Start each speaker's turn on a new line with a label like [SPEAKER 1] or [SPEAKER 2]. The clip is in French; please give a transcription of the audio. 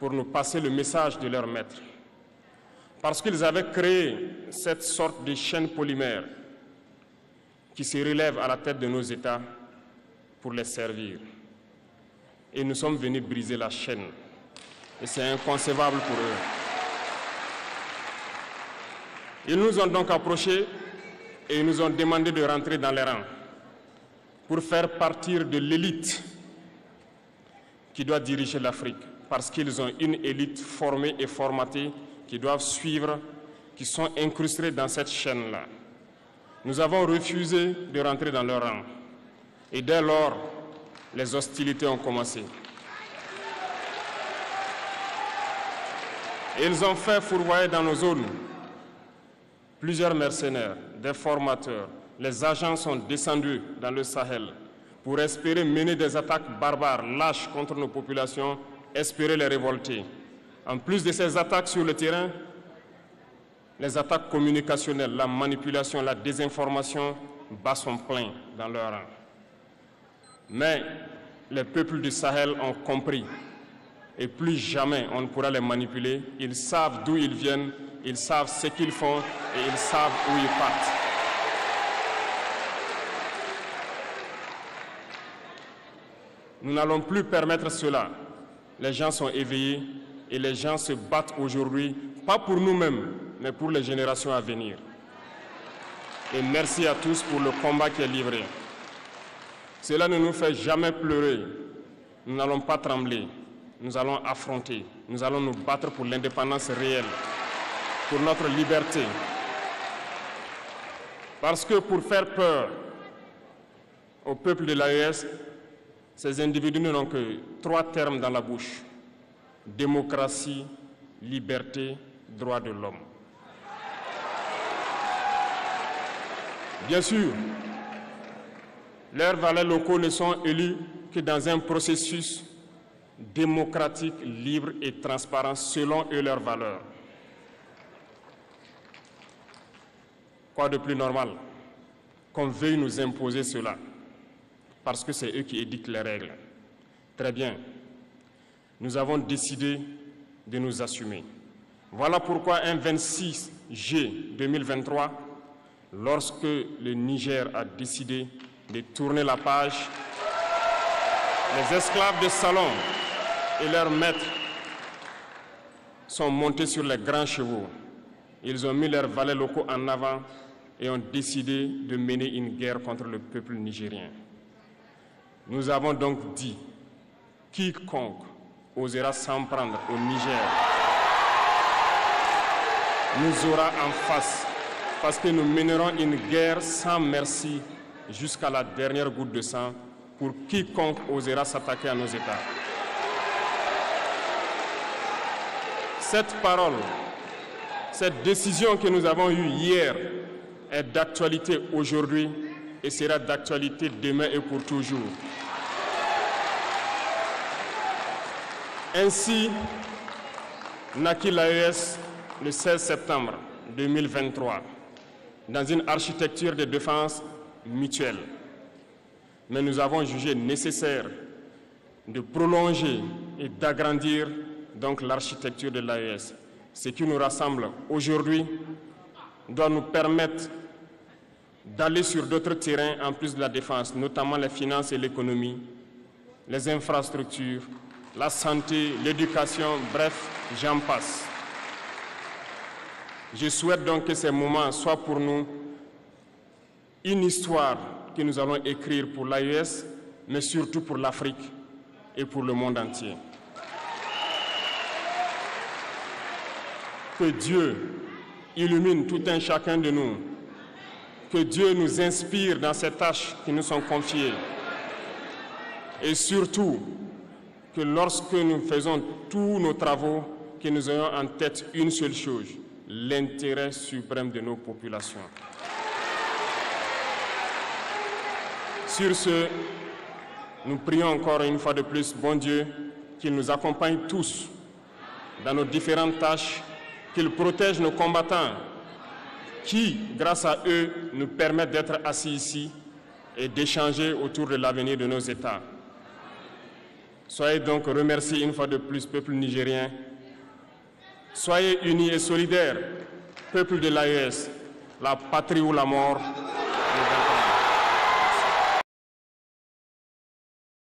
[SPEAKER 1] pour nous passer le message de leur maître. Parce qu'ils avaient créé cette sorte de chaîne polymère qui se relève à la tête de nos États pour les servir. Et nous sommes venus briser la chaîne. Et c'est inconcevable pour eux. Ils nous ont donc approchés et ils nous ont demandé de rentrer dans les rangs pour faire partir de l'élite qui doit diriger l'Afrique, parce qu'ils ont une élite formée et formatée qui doivent suivre, qui sont incrustés dans cette chaîne-là. Nous avons refusé de rentrer dans leur rang. Et dès lors, les hostilités ont commencé. Ils ont fait fourvoyer dans nos zones plusieurs mercenaires, des formateurs. Les agents sont descendus dans le Sahel pour espérer mener des attaques barbares, lâches contre nos populations, espérer les révolter. En plus de ces attaques sur le terrain, les attaques communicationnelles, la manipulation, la désinformation battent son plein dans leur rang. Mais les peuples du Sahel ont compris et plus jamais on ne pourra les manipuler. Ils savent d'où ils viennent, ils savent ce qu'ils font et ils savent où ils partent. Nous n'allons plus permettre cela. Les gens sont éveillés et les gens se battent aujourd'hui, pas pour nous-mêmes, mais pour les générations à venir. Et merci à tous pour le combat qui est livré. Cela ne nous fait jamais pleurer. Nous n'allons pas trembler. Nous allons affronter. Nous allons nous battre pour l'indépendance réelle, pour notre liberté. Parce que pour faire peur au peuple de l'AES, ces individus n'ont que 3 termes dans la bouche: démocratie, liberté, droits de l'homme. Bien sûr, leurs valets locaux ne sont élus que dans un processus démocratique, libre et transparent selon eux leurs valeurs. Quoi de plus normal qu'on veuille nous imposer cela, parce que c'est eux qui édictent les règles. Très bien, nous avons décidé de nous assumer. Voilà pourquoi un 26 juillet 2023, lorsque le Niger a décidé de tourner la page, les esclaves de salon et leurs maîtres sont montés sur les grands chevaux. Ils ont mis leurs valets locaux en avant et ont décidé de mener une guerre contre le peuple nigérien. Nous avons donc dit, quiconque osera s'en prendre au Niger nous aura en face, parce que nous mènerons une guerre sans merci jusqu'à la dernière goutte de sang pour quiconque osera s'attaquer à nos États. Cette parole, cette décision que nous avons eue hier est d'actualité aujourd'hui et sera d'actualité demain et pour toujours. Ainsi naquit l'AES le 16 septembre 2023 dans une architecture de défense mutuelle. Mais nous avons jugé nécessaire de prolonger et d'agrandir donc l'architecture de l'AES. Ce qui nous rassemble aujourd'hui doit nous permettre d'aller sur d'autres terrains en plus de la défense, notamment les finances et l'économie, les infrastructures, la santé, l'éducation, bref, j'en passe. Je souhaite donc que ces moments soient pour nous une histoire que nous allons écrire pour l'AES, mais surtout pour l'Afrique et pour le monde entier. Que Dieu illumine tout un chacun de nous, que Dieu nous inspire dans ces tâches qui nous sont confiées, et surtout que lorsque nous faisons tous nos travaux, que nous ayons en tête une seule chose, l'intérêt suprême de nos populations. Sur ce, nous prions encore une fois de plus, bon Dieu, qu'il nous accompagne tous dans nos différentes tâches, qu'il protège nos combattants qui, grâce à eux, nous permettent d'être assis ici et d'échanger autour de l'avenir de nos États. Soyez donc remerciés une fois de plus, peuple nigérien. Soyez unis et solidaires, peuple de l'AES, la patrie ou la mort.